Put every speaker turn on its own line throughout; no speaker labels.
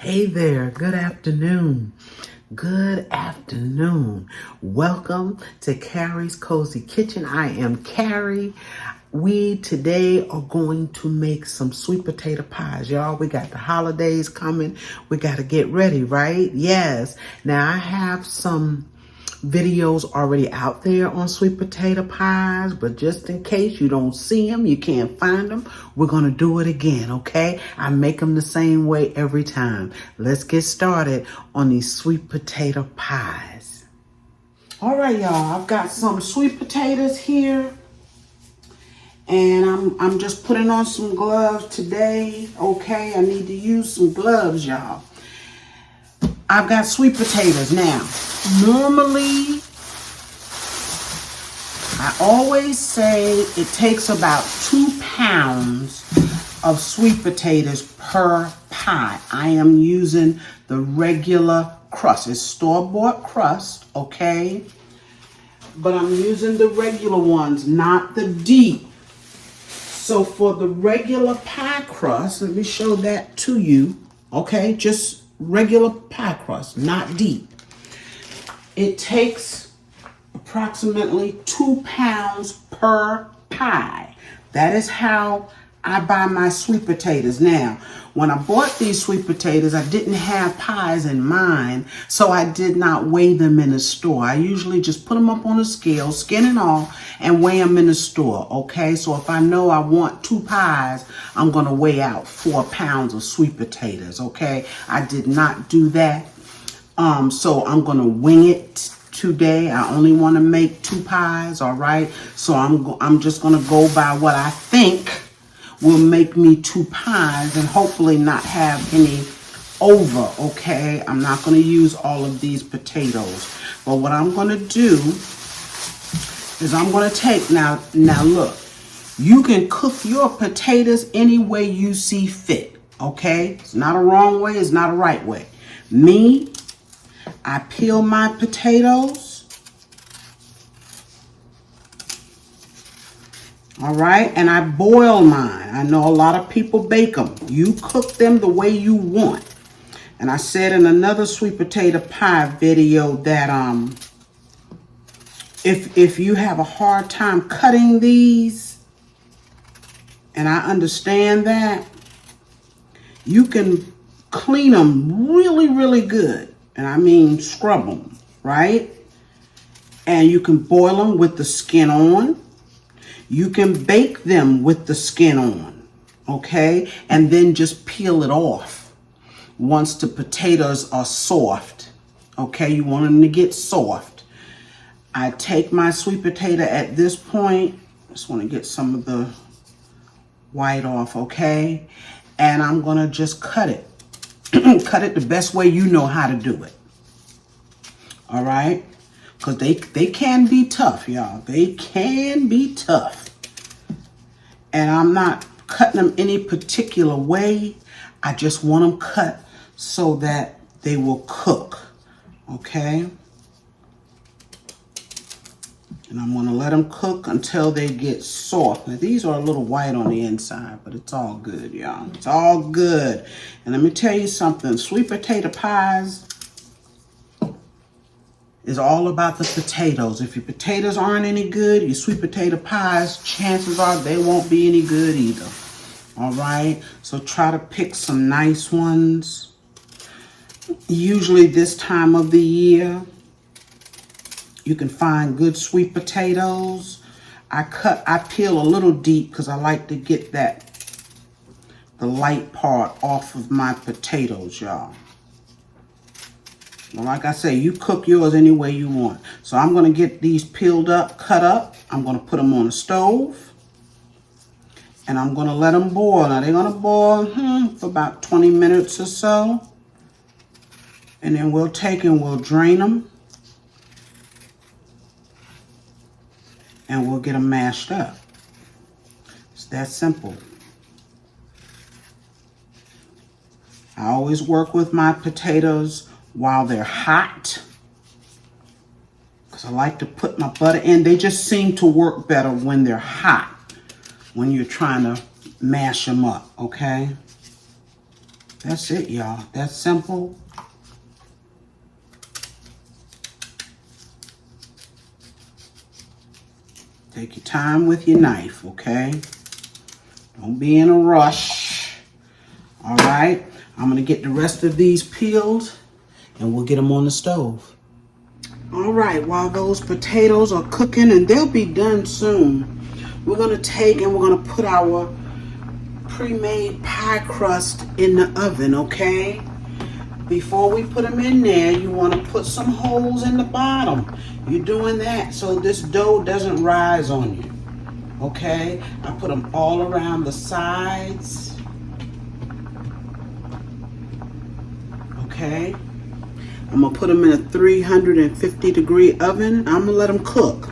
Hey there, good afternoon. Good afternoon. Welcome to Carrie's Cozy Kitchen. I am Carrie. We today are going to make some sweet potato pies. Y'all, we got the holidays coming. We got to get ready, right? Yes. Now I have some videos already out there on sweet potato pies, but just in case you don't see them, you can't find them, we're gonna do it again, okay? I make them the same way every time. Let's get started on these sweet potato pies. All right, y'all, I've got some sweet potatoes here, and I'm just putting on some gloves today, okay? I need to use some gloves, y'all. I've got sweet potatoes now. Normally, I always say it takes about 2 pounds of sweet potatoes per pie. I am using the regular crust. It's store-bought crust, okay? But I'm using the regular ones, not the deep. So for the regular pie crust, let me show that to you, okay? Just regular pie crust, not deep. It takes approximately 2 pounds per pie. That is how I buy my sweet potatoes. Now, when I bought these sweet potatoes, I didn't have pies in mind, so I did not weigh them in the store. I usually just put them up on a scale, skin and all, and weigh them in the store, okay? So if I know I want 2 pies, I'm going to weigh out 4 pounds of sweet potatoes, okay? I did not do that. So I'm going to wing it today. I only want to make 2 pies, all right? So I'm just going to go by what I think will make me 2 pies and hopefully not have any over, okay? I'm not going to use all of these potatoes. But what I'm going to do is I'm going to take, now look, you can cook your potatoes any way you see fit, okay? It's not a wrong way, it's not a right way. Me, I peel my potatoes. All right, and I boil mine. I know a lot of people bake them. You cook them the way you want. And I said in another sweet potato pie video that if you have a hard time cutting these, and I understand that, you can clean them really, really good. And I mean scrub them, right? And you can boil them with the skin on. You can bake them with the skin on, okay? And then just peel it off once the potatoes are soft, okay? You want them to get soft. I take my sweet potato at this point. Just want to get some of the white off, okay? And I'm going to just cut it. Cut it the best way you know how to do it, all right? Because they can be tough, y'all. They can be tough. And I'm not cutting them any particular way. I just want them cut so that they will cook, okay? And I'm going to let them cook until they get soft. Now, these are a little white on the inside, but it's all good, y'all. It's all good. And let me tell you something. Sweet potato pies is all about the potatoes. If your potatoes aren't any good, your sweet potato pies, chances are they won't be any good either. All right? So try to pick some nice ones. Usually this time of the year, you can find good sweet potatoes. I peel a little deep because I like to get the light part off of my potatoes, y'all. Well, like I say, you cook yours any way you want. So I'm going to get these peeled up, cut up. I'm going to put them on the stove. And I'm going to let them boil. Now, they're going to boil for about 20 minutes or so. And then we'll take and we'll drain them. And we'll get them mashed up. It's that simple. I always work with my potatoes while they're hot, because I like to put my butter in. They just seem to work better when they're hot, when you're trying to mash them up, okay? That's it, y'all. That's simple. Take your time with your knife, okay? Don't be in a rush. All right? I'm going to get the rest of these peeled and we'll get them on the stove. All right, while those potatoes are cooking, and they'll be done soon, we're going to take and we're going to put our pre-made pie crust in the oven, okay? Before we put them in there, you want to put some holes in the bottom. You're doing that so this dough doesn't rise on you, okay? I put them all around the sides, okay? I'm going to put them in a 350-degree oven. I'm going to let them cook.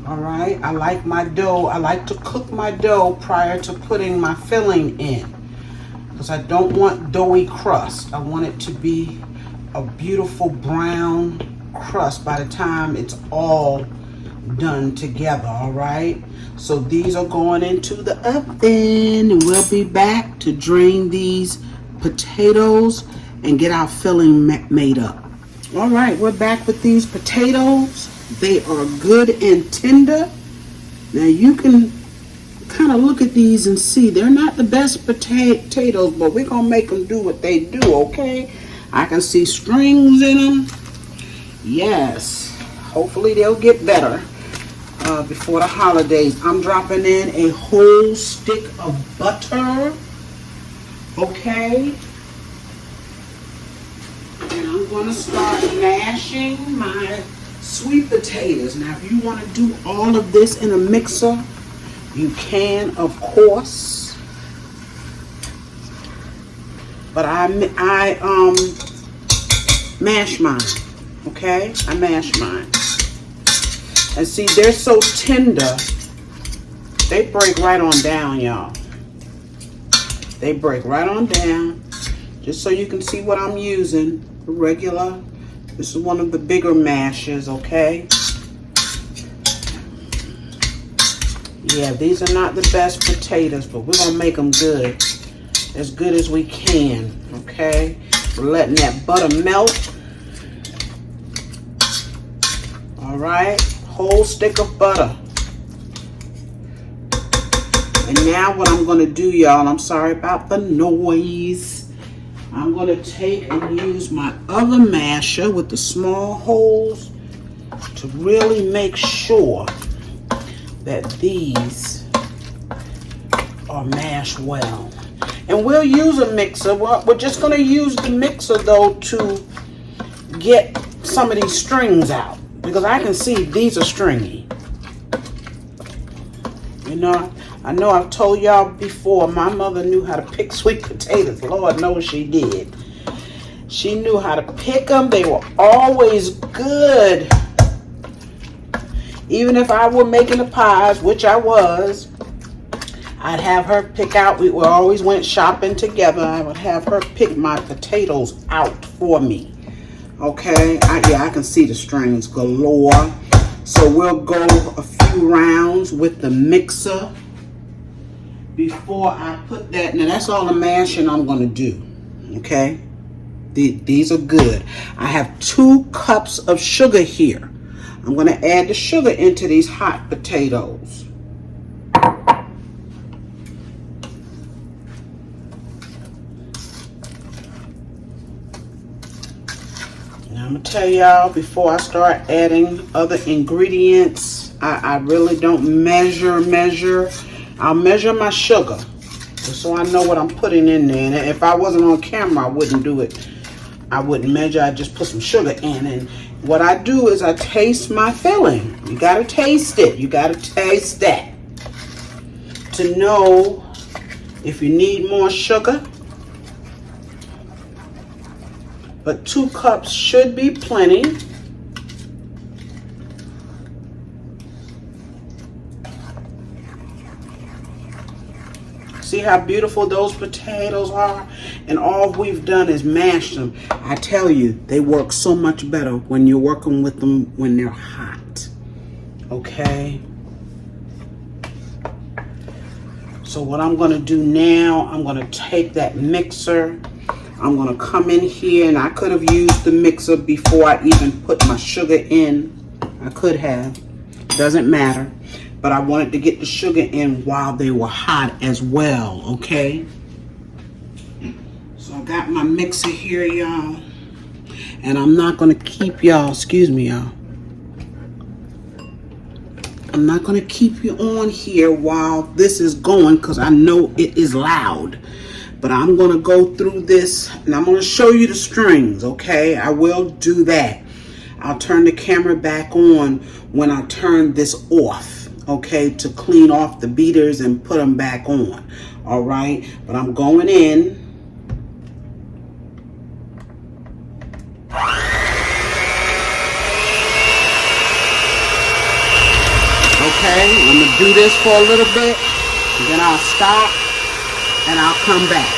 All right, I like my dough. I like to cook my dough prior to putting my filling in because I don't want doughy crust. I want it to be a beautiful brown crust by the time it's all done together, all right? So these are going into the oven and we'll be back to drain these potatoes and get our filling made up. All right, we're back with these potatoes. They are good and tender. Now you can kind of look at these and see they're not the best potatoes, but we're gonna make them do what they do, okay? I can see strings in them. Yes, hopefully they'll get better before the holidays. I'm dropping in a whole stick of butter, okay? And I'm gonna start mashing my sweet potatoes. Now, if you want to do all of this in a mixer, you can, of course. But I mash mine, okay? I mash mine. And see, they're so tender, they break right on down, y'all. They break right on down. Just so you can see what I'm using, the regular. This is one of the bigger mashes, okay? Yeah, these are not the best potatoes, but we're gonna make them good. As good as we can, okay? We're letting that butter melt. All right, whole stick of butter. And now what I'm gonna do, y'all, I'm sorry about the noise. I'm going to take and use my other masher with the small holes to really make sure that these are mashed well. And we'll use a mixer. We're just going to use the mixer, though, to get some of these strings out. Because I can see these are stringy. You know, I know I've told y'all before, my mother knew how to pick sweet potatoes. Lord knows she did. She knew how to pick them. They were always good. Even if I were making the pies, which I was, I'd have her pick out. We always went shopping together. I would have her pick my potatoes out for me. Okay, I can see the strings galore. So we'll go a few rounds with the mixer before I put that. Now that's all the mashing I'm going to do, okay? These are good. I have 2 cups of sugar here. I'm going to add the sugar into these hot potatoes. Now I'm going to tell y'all before I start adding other ingredients, I really don't measure. I'll measure my sugar so I know what I'm putting in there. And if I wasn't on camera, I wouldn't do it. I wouldn't measure. I just put some sugar in. And what I do is I taste my filling. You got to taste it. You got to taste that to know if you need more sugar. But 2 cups should be plenty. See how beautiful those potatoes are? And all we've done is mash them. I tell you, they work so much better when you're working with them when they're hot. Okay? So what I'm going to do now, I'm going to take that mixer. I'm going to come in here, and I could have used the mixer before I even put my sugar in. I could have. Doesn't matter. But I wanted to get the sugar in while they were hot as well, okay? So I got my mixer here, y'all. And I'm not going to keep y'all, excuse me, y'all. I'm not going to keep you on here while this is going because I know it is loud. But I'm going to go through this and I'm going to show you the strings, okay? I will do that. I'll turn the camera back on when I turn this off, okay, to clean off the beaters and put them back on, all right? But I'm going in. Okay, I'm going to do this for a little bit, and then I'll stop, and I'll come back.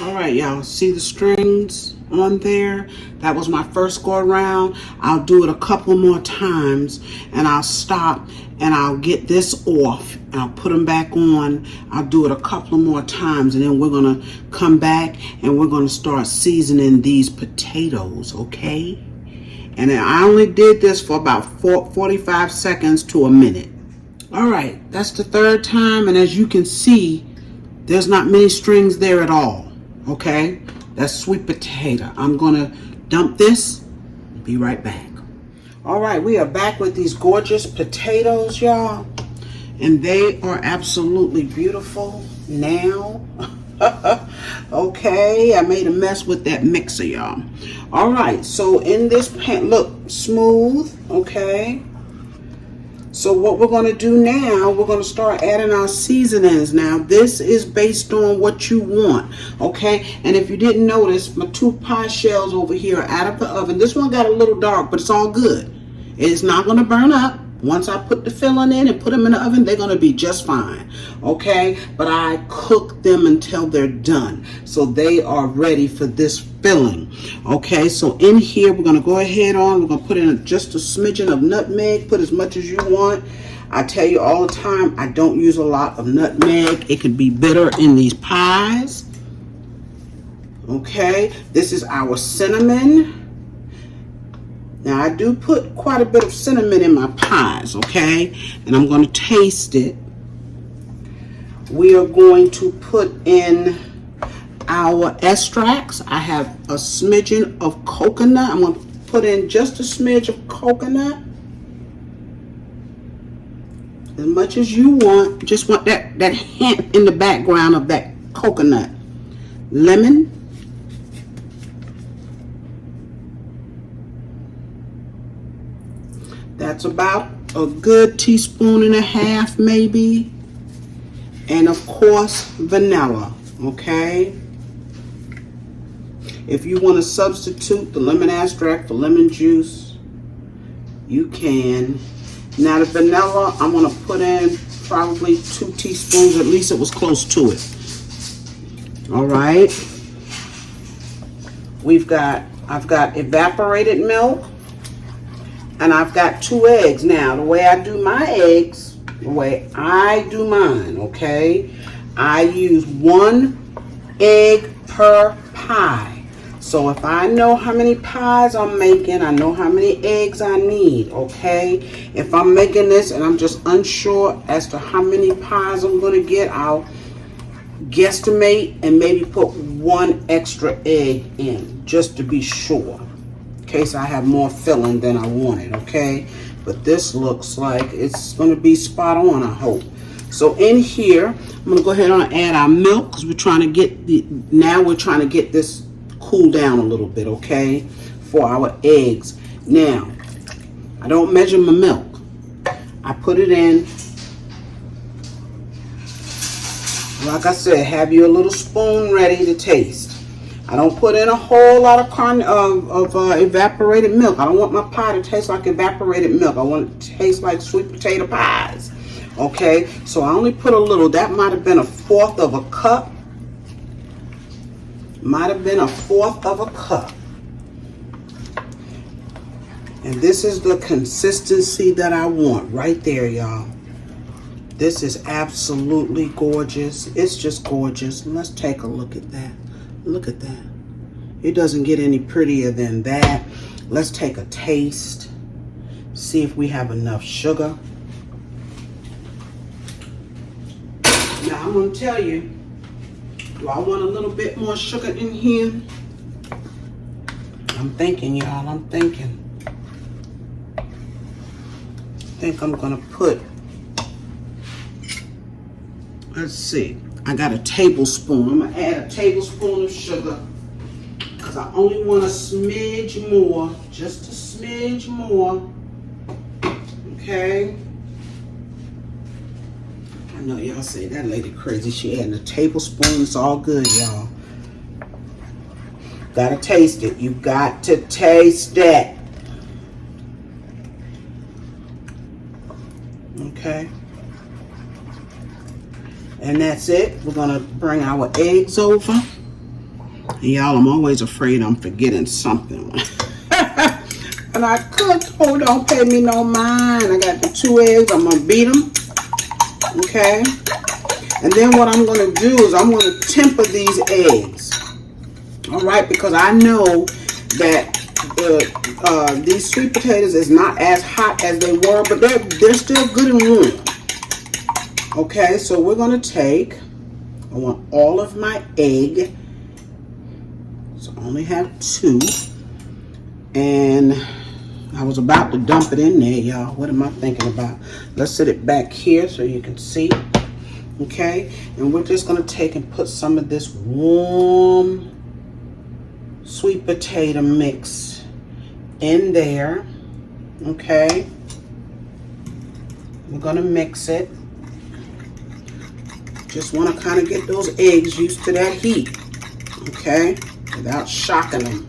All right, y'all, see the strings on there? That was my first go around. I'll do it a couple more times, and I'll stop, and I'll get this off, and I'll put them back on. I'll do it a couple more times, and then we're going to come back, and we're going to start seasoning these potatoes, okay? And I only did this for about 45 seconds to a minute. All right, that's the third time. And as you can see, there's not many strings there at all. Okay, that's sweet potato. I'm going to dump this. Be right back. All right, we are back with these gorgeous potatoes, y'all. And they are absolutely beautiful now. Okay, I made a mess with that mixer, y'all. All right, so in this pan, look, smooth, okay? So what we're going to do now, we're going to start adding our seasonings. Now, this is based on what you want, okay? And if you didn't notice, my 2 pie shells over here are out of the oven. This one got a little dark, but it's all good. It's not going to burn up. Once I put the filling in and put them in the oven, they're going to be just fine, okay? But I cook them until they're done, so they are ready for this filling, okay? So in here, we're going to go ahead on. We're going to put in just a smidgen of nutmeg. Put as much as you want. I tell you all the time, I don't use a lot of nutmeg. It could be bitter in these pies, okay? This is our cinnamon. Now, I do put quite a bit of cinnamon in my pies, okay? And I'm going to taste it. We are going to put in our extracts. I have a smidgen of coconut. I'm going to put in just a smidge of coconut. As much as you want. Just want that hint in the background of that coconut. Lemon. That's about a good teaspoon and a half, maybe. And of course, vanilla, okay? If you want to substitute the lemon extract for lemon juice, you can. Now the vanilla, I'm going to put in probably 2 teaspoons, at least it was close to it. All right. I've got evaporated milk. And I've got 2 eggs. Now, the way I do my eggs, the way I do mine, okay? I use 1 egg per pie. So if I know how many pies I'm making, I know how many eggs I need, okay? If I'm making this and I'm just unsure as to how many pies I'm going to get, I'll guesstimate and maybe put 1 extra egg in, just to be sure. Case I have more filling than I wanted, okay? But this looks like it's going to be spot on, I hope. So in here, I'm going to go ahead and add our milk because we're trying to get this cool down a little bit, okay? For our eggs. Now, I don't measure my milk. I put it in. Like I said, have your little spoon ready to taste. I don't put in a whole lot of evaporated milk. I don't want my pie to taste like evaporated milk. I want it to taste like sweet potato pies. Okay, so I only put a little. That might have been 1/4 of a cup. Might have been 1/4 of a cup. And this is the consistency that I want right there, y'all. This is absolutely gorgeous. It's just gorgeous. Let's take a look at that. Look at that. It doesn't get any prettier than that. Let's take a taste. See if we have enough sugar. Now I'm going to tell you, do I want a little bit more sugar in here? I'm thinking, y'all, I'm thinking. I think I'm going to put, let's see, I got a tablespoon. I'm going to add a tablespoon of sugar because I only want a smidge more, just a smidge more. Okay. I know y'all say that lady crazy. She adding a tablespoon. It's all good, y'all. Gotta taste it. You got to taste it. Okay. And that's it. We're gonna bring our eggs over. And y'all, I'm always afraid I'm forgetting something. And I cooked. Oh, don't pay me no mind. I got the 2 eggs. I'm gonna beat them. Okay. And then what I'm gonna do is I'm gonna temper these eggs. All right, because I know that these sweet potatoes is not as hot as they were, but they're still good and warm. Okay, so we're gonna take, I want all of my egg, so I only have 2, and I was about to dump it in there, y'all. What am I thinking about? Let's set it back here so you can see. Okay, and we're just gonna take and put some of this warm sweet potato mix in there. Okay, we're gonna mix it. Just want to kind of get those eggs used to that heat, okay, without shocking them.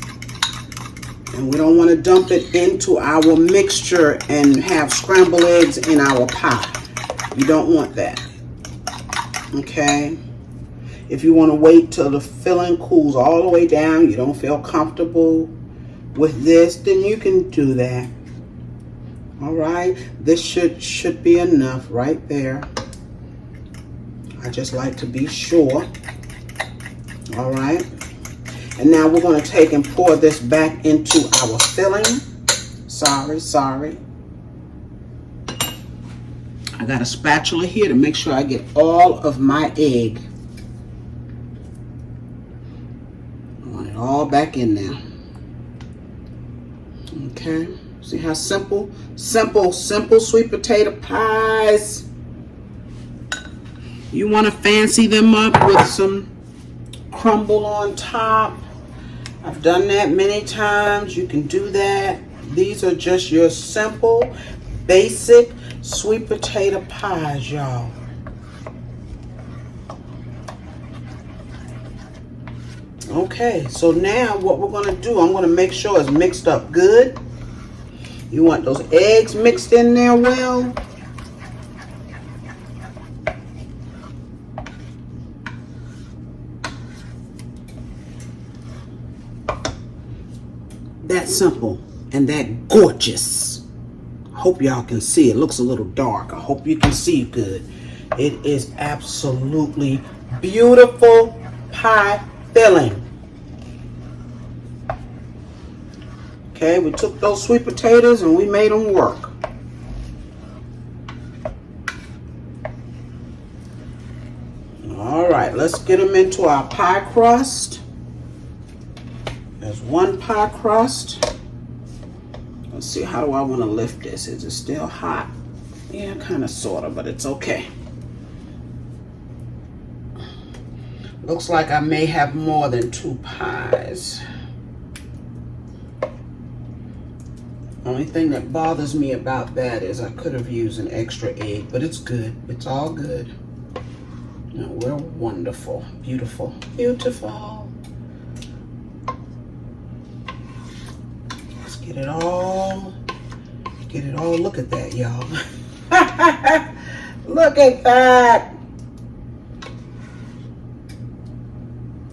And we don't want to dump it into our mixture and have scrambled eggs in our pie. You don't want that, okay. If you want to wait till the filling cools all the way down, you don't feel comfortable with this, then you can do that. All right, this should be enough right there. I just like to be sure. All right, and now we're going to take and pour this back into our filling. Sorry. I got a spatula here to make sure I get all of my egg. All back in there. Okay, see how simple sweet potato pies. You want to fancy them up with some crumble on top. I've done that many times. You can do that. These are just your simple, basic sweet potato pies, y'all. Okay, so now what we're going to do, I'm going to make sure it's mixed up good. You want those eggs mixed in there well. That simple and that gorgeous. I hope y'all can see. It looks a little dark. I hope you can see good. It is absolutely beautiful pie filling. Okay, we took those sweet potatoes and we made them work. All right, let's get them into our pie crust. There's one pie crust. Let's see, how do I want to lift this? Is it still hot? Yeah, kind of, sort of, but it's okay. Looks like I may have more than 2 pies. Only thing that bothers me about that is I could have used an extra egg, but it's good. It's all good. No, we're wonderful. Beautiful. Beautiful. Let's get it all. Look at that, y'all. Look at that.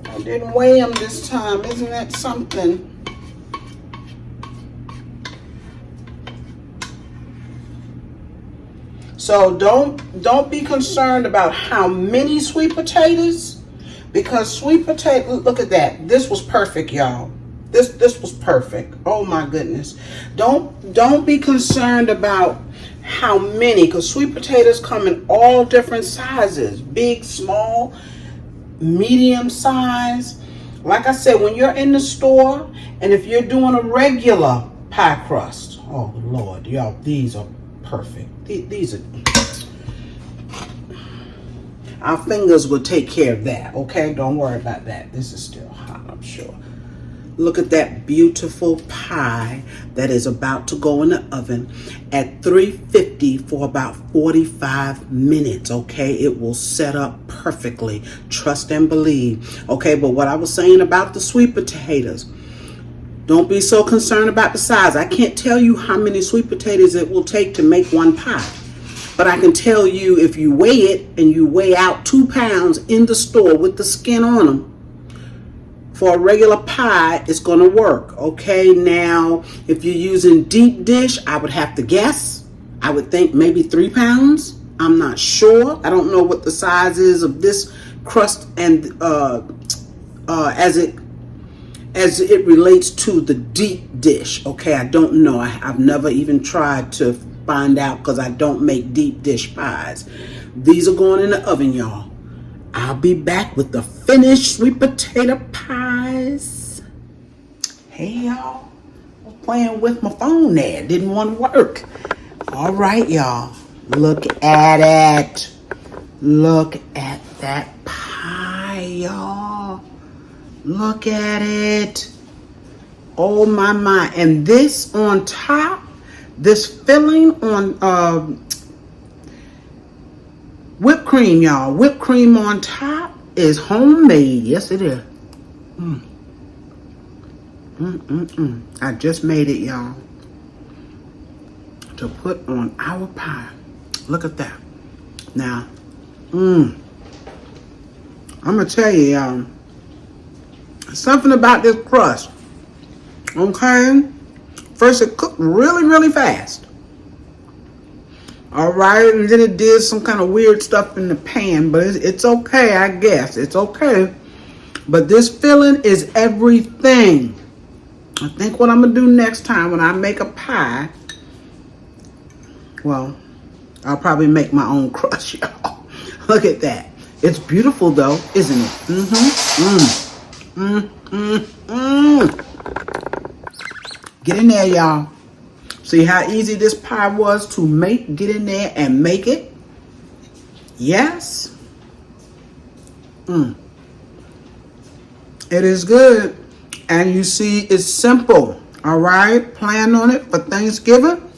I didn't weigh them this time. Isn't that something? So don't be concerned about how many sweet potatoes, because sweet potato, look at that. This was perfect, y'all. This was perfect. Oh my goodness. Don't be concerned about how many, because sweet potatoes come in all different sizes, big, small, medium size. Like I said, when you're in the store, and if you're doing a regular pie crust, oh Lord, y'all, these are perfect. These are, our fingers will take care of that, okay? Don't worry about that. This is still hot, I'm sure. Look at that beautiful pie that is about to go in the oven at 350 for about 45 minutes, okay? It will set up perfectly. Trust and believe, okay? But what I was saying about the sweet potatoes, don't be so concerned about the size. I can't tell you how many sweet potatoes it will take to make one pie. But I can tell you, if you weigh it and you weigh out 2 pounds in the store with the skin on them, for a regular pie, it's going to work, okay? Now, if you're using deep dish, I would have to guess. I would think maybe 3 pounds. I'm not sure. I don't know what the size is of this crust and as it relates to the deep dish, okay? I don't know. I've never even tried to find out, because I don't make deep dish pies. These are going in the oven, y'all. I'll be back with the finished sweet potato pies. Hey, y'all. I was playing with my phone there. It didn't want to work. All right, y'all. Look at it. Look at that pie, y'all. Look at it. Oh, my. And this on top, this filling on whipped cream, y'all. Whipped cream on top is homemade. Yes, it is. I just made it, y'all, to put on our pie. Look at that. Now, I'm going to tell you, y'all, something about this crust. Okay? First, it cooked really, really fast. All right, and then it did some kind of weird stuff in the pan, but it's okay, I guess. It's okay. But this filling is everything. I think what I'm going to do next time when I make a pie, well, I'll probably make my own crust, y'all. Look at that. It's beautiful, though, isn't it? Get in there, y'all. See how easy this pie was to make? Get in there and make it. Yes. It is good. And you see, it's simple. All right? Plan on it for Thanksgiving.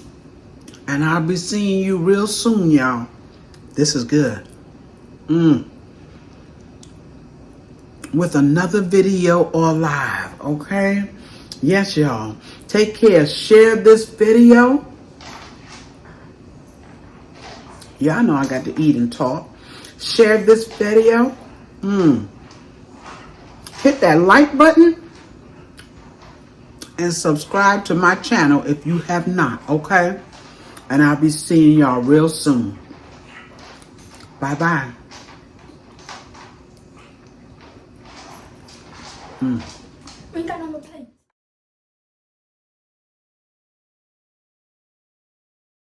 And I'll be seeing you real soon, y'all. This is good. With another video or live. Okay? Yes, y'all. Take care. Share this video. Y'all know I got to eat and talk. Share this video. Hit that like button. And subscribe to my channel if you have not. Okay? And I'll be seeing y'all real soon. Bye-bye.